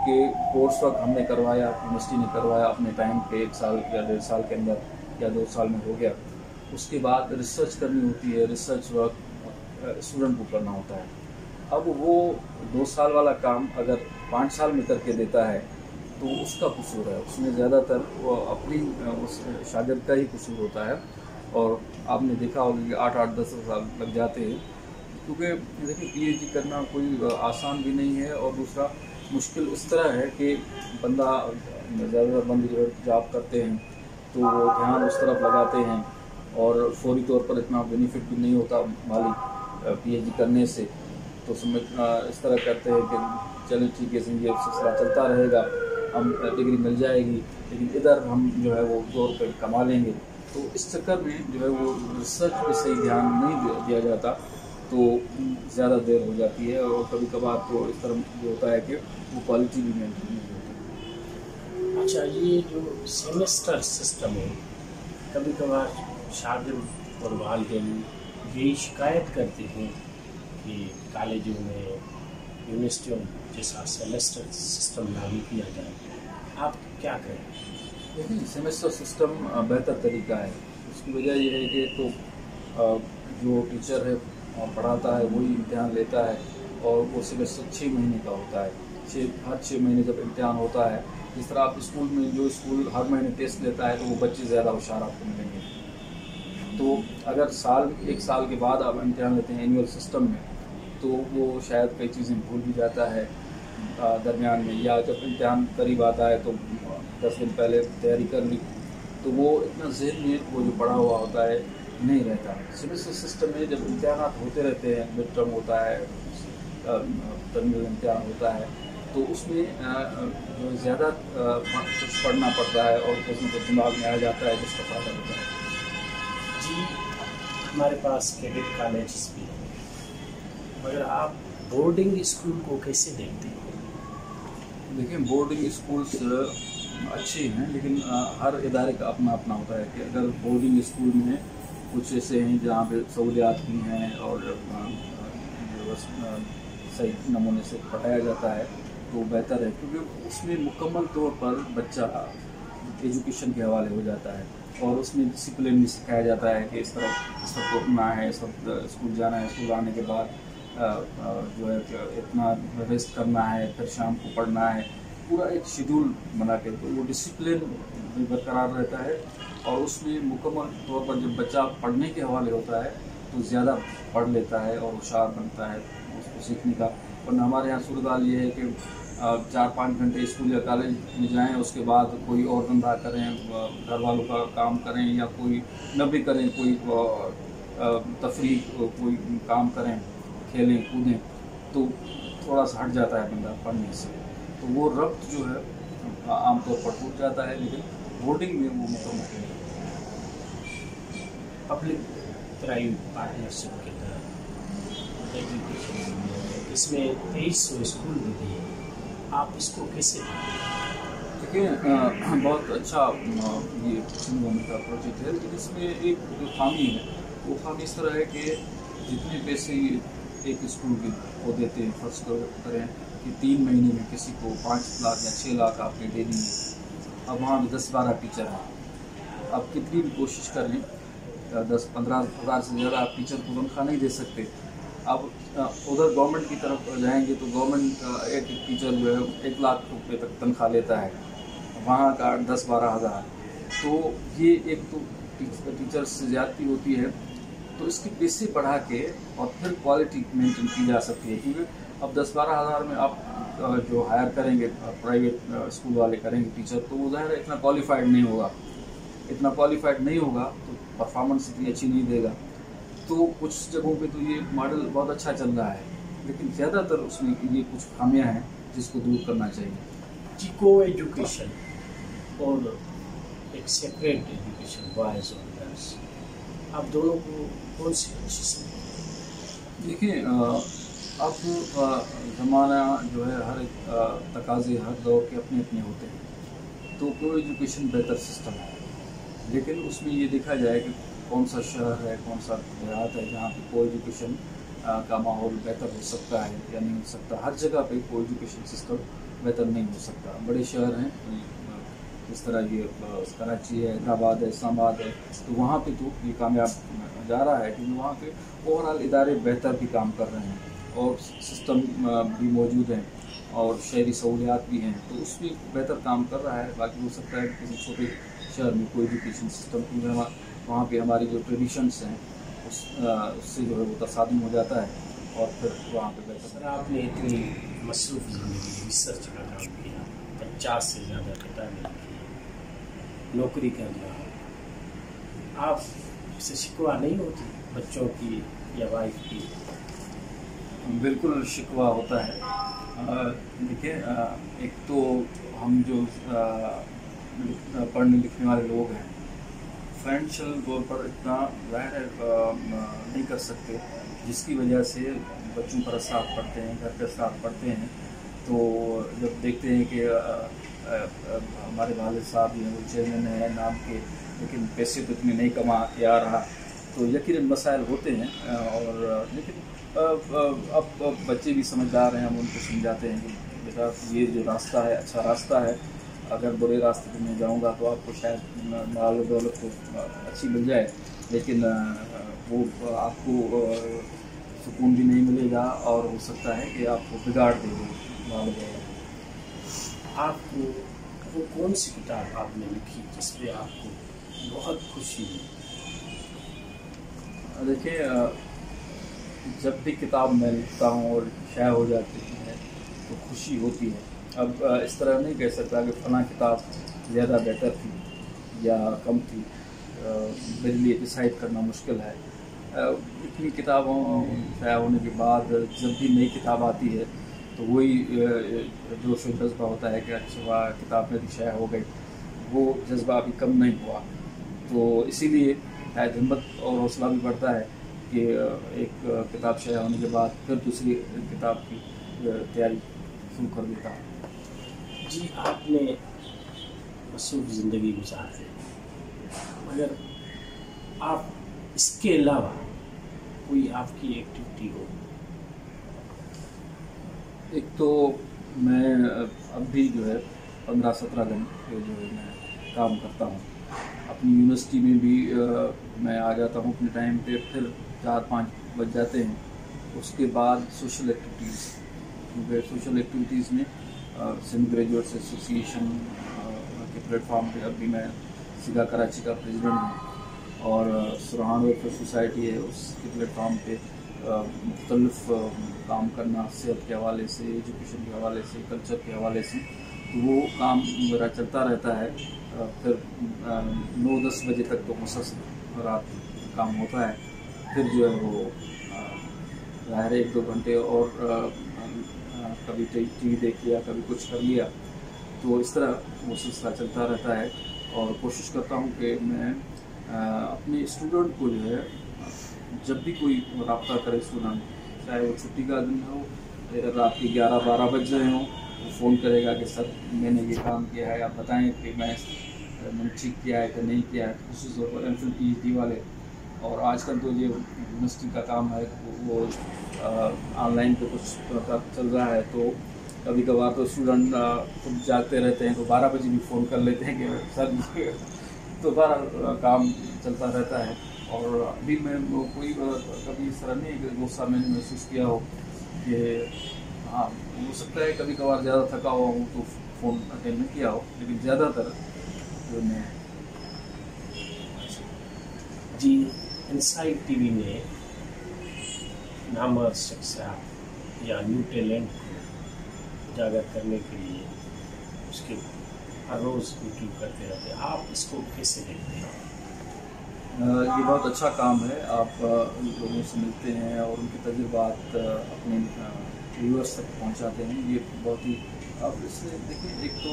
کہ کورس ورک ہم نے کروایا، یونیورسٹی نے کروایا اپنے ٹائم پہ 1 سال یا 1.5 سال کے اندر یا 2 سال میں ہو گیا. اس کے بعد ریسرچ کرنی ہوتی ہے، ریسرچ ورک اسٹوڈنٹ کو کرنا ہوتا ہے. اب وہ 2 سال والا کام اگر 5 سال میں کر کے دیتا ہے تو اس کا قصور ہے. اس میں زیادہ تر وہ اپنی اس شاگرد کا ہی قصور ہوتا ہے. اور آپ نے دیکھا ہوگا کہ 8-10 سال لگ جاتے ہیں، کیونکہ دیکھیں پی ایچ ڈی کرنا کوئی آسان بھی نہیں ہے. اور دوسرا مشکل اس طرح ہے کہ بندہ زیادہ بند جو جاب کرتے ہیں تو وہ دھیان اس طرف لگاتے ہیں اور فوری طور پر اتنا بینیفٹ بھی نہیں ہوتا مالی پی ایچ ڈی کرنے سے. تو اس طرح کرتے ہیں کہ چلیں ٹھیک ہے، یہ سلسلہ چلتا رہے گا، ہم ڈگری مل جائے گی لیکن ادھر ہم جو ہے وہ زور پہ کما لیں گے. تو اس چکر میں جو ہے وہ ریسرچ پہ صحیح دھیان نہیں دیا جاتا تو زیادہ دیر ہو جاتی ہے. اور کبھی کبھار تو اس طرح جو ہوتا ہے کہ وہ کوالٹی بھی مینٹین نہیں ہوتی. اچھا، یہ جو سیمسٹر سسٹم ہے، کبھی کبھار شاگرد اور والدین یہی شکایت کرتے ہیں کہ کالجوں میں، یونیورسٹیوں جیسا سیمسٹر سسٹم لاگو کیا جائے. آپ کیا کہیں؟ دیکھیں، سیمسٹر سسٹم بہتر طریقہ ہے. اس کی وجہ یہ ہے کہ تو جو ٹیچر ہے پڑھاتا ہے وہی امتحان لیتا ہے اور وہ سیمسٹر 6 مہینے کا ہوتا ہے. ہر 6 مہینے جب امتحان ہوتا ہے، جس طرح آپ اسکول میں جو اسکول ہر مہینے ٹیسٹ لیتا ہے تو وہ بچے زیادہ ہوشیار آپ کو ملیں گے. تو اگر 1 سال کے بعد آپ امتحان لیتے ہیں اینول سسٹم میں تو وہ شاید کئی چیزیں بھول بھی جاتا ہے درمیان میں، یا جب امتحان قریب آتا ہے تو 10 دن پہلے تیاری کر لی تو وہ اتنا ذہن میں وہ جو پڑھا ہوا ہوتا ہے نہیں رہتا. سیمسٹر سسٹم میں جب امتحانات ہوتے رہتے ہیں، مڈ ٹرم ہوتا ہے، ٹرمینل امتحان ہوتا ہے، تو اس میں جو زیادہ کچھ پڑھنا پڑتا ہے اور کچھ نہ کچھ دماغ میں آ جاتا ہے جس کا فائدہ ہوتا ہے. جی، ہمارے پاس کیڈٹ کالجز بھی ہیں، مگر آپ بورڈنگ اسکول کو کیسے دیکھتے ہیں؟ دیکھیں، بورڈنگ اسکولس اچھے ہیں لیکن ہر ادارے کا اپنا اپنا ہوتا ہے کہ اگر بورڈنگ اسکول میں کچھ ایسے ہیں جہاں پہ سہولیات بھی ہیں اور صحیح نمونے سے پڑھایا جاتا ہے تو بہتر ہے، کیونکہ اس میں مکمل طور پر بچہ ایجوکیشن کے حوالے ہو جاتا ہے اور اس میں ڈسپلن بھی سکھایا جاتا ہے کہ اس وقت اٹھنا ہے، اس وقت اسکول جانا ہے، اسکول آنے کے بعد جو ہے اتنا ریسٹ کرنا ہے، پھر شام کو پڑھنا ہے. پورا ایک شیڈول بنا کے تو وہ ڈسپلن بھی برقرار رہتا ہے. اور اس میں مکمل طور پر جب بچہ پڑھنے کے حوالے ہوتا ہے تو زیادہ پڑھ لیتا ہے اور ہوشیار بنتا ہے اس کو سیکھنے کا. ورنہ ہمارے یہاں صورتحال یہ ہے کہ 4-5 گھنٹے اسکول یا کالج میں جائیں، اس کے بعد کوئی اور دھندا کریں، گھر والوں کا کام کریں یا کوئی نہ بھی کریں، کوئی تفریح کوئی کام کریں، کھیلیں کودیں، تو थोड़ा सा हट जाता है बंदा पढ़ने से, तो वो रब्त जो है आमतौर पर टूट जाता है, लेकिन बोर्डिंग में वो मुकम्मल नहीं होता। पब्लिक प्राइवेट पार्टनरशिप के तहत एजुकेशन इसमें 2300 स्कूल भी दिए, आप इसको कैसे देखिए बहुत अच्छा ये पश्चिम बंगाल का प्रोजेक्ट है, लेकिन इसमें एक जो खामी है वो खामी इस तरह है कि जितने पैसे एक स्कूल के को देते हैं, फर्स्ट करें कि 3 महीने में किसी को 5 लाख या 6 लाख आपने दे दी है। अब वहाँ भी 10-12 टीचर हैं, अब कितनी भी कोशिश कर लें 10-15 हज़ार से ज़्यादा आप टीचर को तनख्वाह नहीं दे सकते। अब उधर गवर्नमेंट की तरफ जाएंगे तो गवर्नमेंट एक टीचर जो है 1 लाख रुपये तक तनख्वाह लेता है, वहाँ का 10-12 हज़ार, तो ये एक तो टीचर से ज़्यादती होती है। तो इसके पैसे बढ़ा के और फिर क्वालिटी मेंटेन की जा सकती है, क्योंकि अब 10-12 हज़ार में आप जो हायर करेंगे प्राइवेट स्कूल वाले करेंगे टीचर, तो वो ज़ाहिर है इतना क्वालिफाइड नहीं होगा, तो परफॉर्मेंस इतनी अच्छी नहीं देगा। तो कुछ जगहों पे तो ये मॉडल बहुत अच्छा चल रहा है, लेकिन ज़्यादातर उसमें ये कुछ खामियां हैं जिसको दूर करना चाहिए। को एजुकेशन और एक सेपरेट एजुकेशन बॉयज़ और गर्ल्स, आप दोनों को कौन सी अच्छी समझ? देखिए अब ज़माना जो है हर एक तकाज़े हर दौर के अपने अपने होते हैं, तो को एजुकेशन बेहतर सिस्टम है, लेकिन उसमें ये देखा जाए कि कौन सा शहर है, कौन सा देहात है जहाँ पे को एजुकेशन का माहौल बेहतर हो सकता है या नहीं हो सकता। हर जगह पे को एजुकेशन सिस्टम बेहतर नहीं हो सकता। बड़े शहर हैं इस तरह ये कराची है, हैदराबाद है, इस्लामाबाद है, तो वहाँ पे तो ये कामयाब जा रहा है, क्योंकि वहाँ पे ओवरऑल इदारे बेहतर भी काम कर रहे हैं और सिस्टम भी मौजूद हैं और शहरी सहूलियात भी हैं, तो उसमें बेहतर काम कर रहा है। बाकी हो सकता है कि किसी छोटे शहर में कोई एजुकेशन सिस्टम, क्योंकि वहाँ पे हमारी जो ट्रेडिशंस हैं उससे जो है वो तसादम हो जाता है और फिर वहाँ पे बेहतर। सर, आपने इतनी मसरूफ़ ज़िंदगी रिसर्च का काम किया, 50 से ज़्यादा किताबें लिखी, नौकरी कर रहा है, आप से शिकवा नहीं होती बच्चों की या वाइफ की? बिल्कुल शिकवा होता है। देखिए एक तो हम जो पढ़ने लिखने वाले लोग हैं फाइनेंशियल तौर पर इतना ज़ाहिर नहीं कर सकते, जिसकी वजह से बच्चों पर असर पड़ते हैं, घर पर असर पड़ते हैं। तो जब देखते हैं कि हमारे वालिद साहब जो हैं वो चेयरमैन है नाम के, लेकिन पैसे तो इतने नहीं कमा के आ रहा, तो यकीनन मसाइल होते हैं। और लेकिन अब बच्चे भी समझदार हैं, हम उनको समझाते हैं कि बेटा ये जो रास्ता है अच्छा रास्ता है, अगर बुरे रास्ते पे मैं जाऊंगा तो आपको शायद माल दौलत तो अच्छी मिल जाए, लेकिन वो आपको सुकून भी नहीं मिलेगा और हो सकता है कि आपको बिगाड़ देंगे माल दौलत। आपको वो कौन सी किताब आपने लिखी जिसमें आपको बहुत खुशी हुई? देखिए जब भी किताब मैं लिखता हूँ और शाया हो जाती है तो खुशी होती है। अब इस तरह नहीं कह सकता कि फ़लाँ किताब ज़्यादा बेहतर थी या कम थी, मेरे लिए डिसाइड करना मुश्किल है। इतनी किताबों शाया होने के बाद जब भी नई किताब आती है तो वही जोश और जज्बा होता है कि अच्छा वाह किताब मेरी शाया हो गई, वो जज्बा अभी कम नहीं हुआ। तो इसीलिए शायद हिम्मत और हौसला भी बढ़ता है कि एक किताब शाया होने के बाद फिर दूसरी किताब की तैयारी शुरू कर देता हूँ। जी, आपने मसरूफ़ ज़िंदगी गुजारी, मगर आप इसके अलावा कोई आपकी एक्टिविटी हो? एक तो मैं अब भी जो है 15-17 घंटे जो है मैं काम करता हूँ। अपनी यूनिवर्सिटी में भी मैं आ जाता हूँ अपने टाइम पे, फिर 4-5 बज जाते हैं। उसके बाद सोशल एक्टिविटीज़, क्योंकि सोशल एक्टिविटीज़ में सिंध ग्रेजुएट्स एसोसिएशन के प्लेटफॉर्म पे अभी मैं सीधा कराची का प्रेसिडेंट हूँ और सुरहान वेलफेयर सोसाइटी है, उसके प्लेटफॉर्म पे मुख्तलिफ काम करना, सेहत के हवाले से, एजुकेशन के हवाले से, कल्चर के हवाले से, तो वो काम मेरा चलता रहता है। फिर 9-10 बजे तक तो मुसलसल रात काम होता है। फिर जो है वो ज़ाहिर 1-2 घंटे और कभी टीवी देख लिया, कभी कुछ कर लिया, तो इस तरह वो सिलसिला चलता रहता है। और कोशिश करता हूँ कि मैं अपने स्टूडेंट को जो है, जब भी कोई रब्ता करे स्टूडेंट, चाहे वो छुट्टी का दिन हो, रात के 11-12 बज रहे हों, वो फ़ोन करेगा कि सर मैंने ये काम किया है, आप बताएं कि मैंने ठीक किया है कि नहीं किया है। खास तौर पर MPhil PhD वाले, और आजकल तो ये यूनिवर्सिटी का काम है, वो ऑनलाइन पे कुछ चल रहा है, तो कभी कभार तो स्टूडेंट खुद जागते रहते हैं, तो 12 बजे भी फ़ोन कर लेते हैं कि सर, तो बारह काम चलता रहता है। और अभी मैं कोई कभी इस तरह नहीं गुस्सा मैंने महसूस किया हो कि हाँ, हो सकता है कभी कभार ज़्यादा थका हुआ हूँ तो फ़ोन अटेंड नहीं किया हो, लेकिन ज़्यादातर जो मैं जी इनसाइड टीवी में नामवर शख्सियत या न्यू टैलेंट को उजागर करने के लिए उसके हर रोज़ यूट्यूब करते रहते हैं, आप इसको कैसे देखते हैं? ये बहुत अच्छा काम है। आप लोगों से मिलते हैं और उनके तजुर्बात अपने व्यूअर्स तक पहुंचाते हैं, ये बहुत ही। अब इससे देखिए, एक तो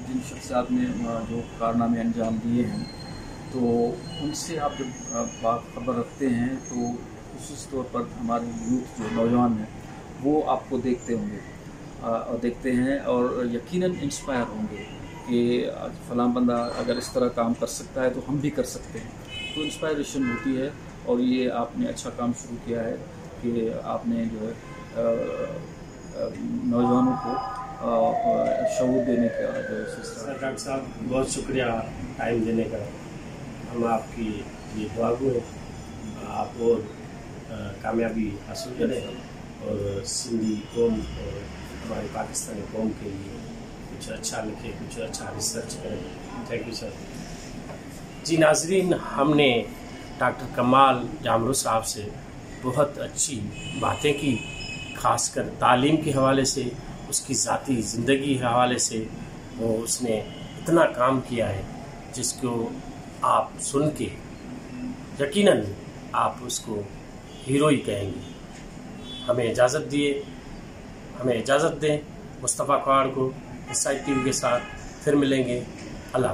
जिन शख्सियात ने जो कारनामे अंजाम दिए हैं, तो उनसे आप जब खबर रखते हैं तो विशेष तौर पर हमारे यूथ जो नौजवान हैं वो आपको देखते होंगे और देखते हैं और यकीनन इंस्पायर होंगे कि फ़लाँ बंदा अगर इस तरह काम कर सकता है तो हम भी कर सकते हैं, तो इंस्पायरेशन होती है। और ये आपने अच्छा काम शुरू किया है कि आपने जो है नौजवानों को शऊर देने का जो है। डॉक्टर साहब बहुत शुक्रिया टाइम देने का। हम आपकी ये दुआ गो आप और कामयाबी हासिल करें और सिंधी कौम और हमारे पाकिस्तानी कौम के लिए कुछ अच्छा लिखे, कुछ अच्छा रिसर्च करें। Thank you sir. जी नाजरीन, हमने डॉक्टर कमाल जामरू साहब से बहुत अच्छी बातें की, खासकर तालीम के हवाले से, उसकी ज़ाती ज़िंदगी के हवाले से। वो उसने इतना काम किया है जिसको आप सुन के यकीनन आप उसको हीरो ही कहेंगे। हमें इजाज़त दें। मुस्तफ़ा ख्वाड़ को इनसाइड टीवी के साथ फिर मिलेंगे। अल्लाह।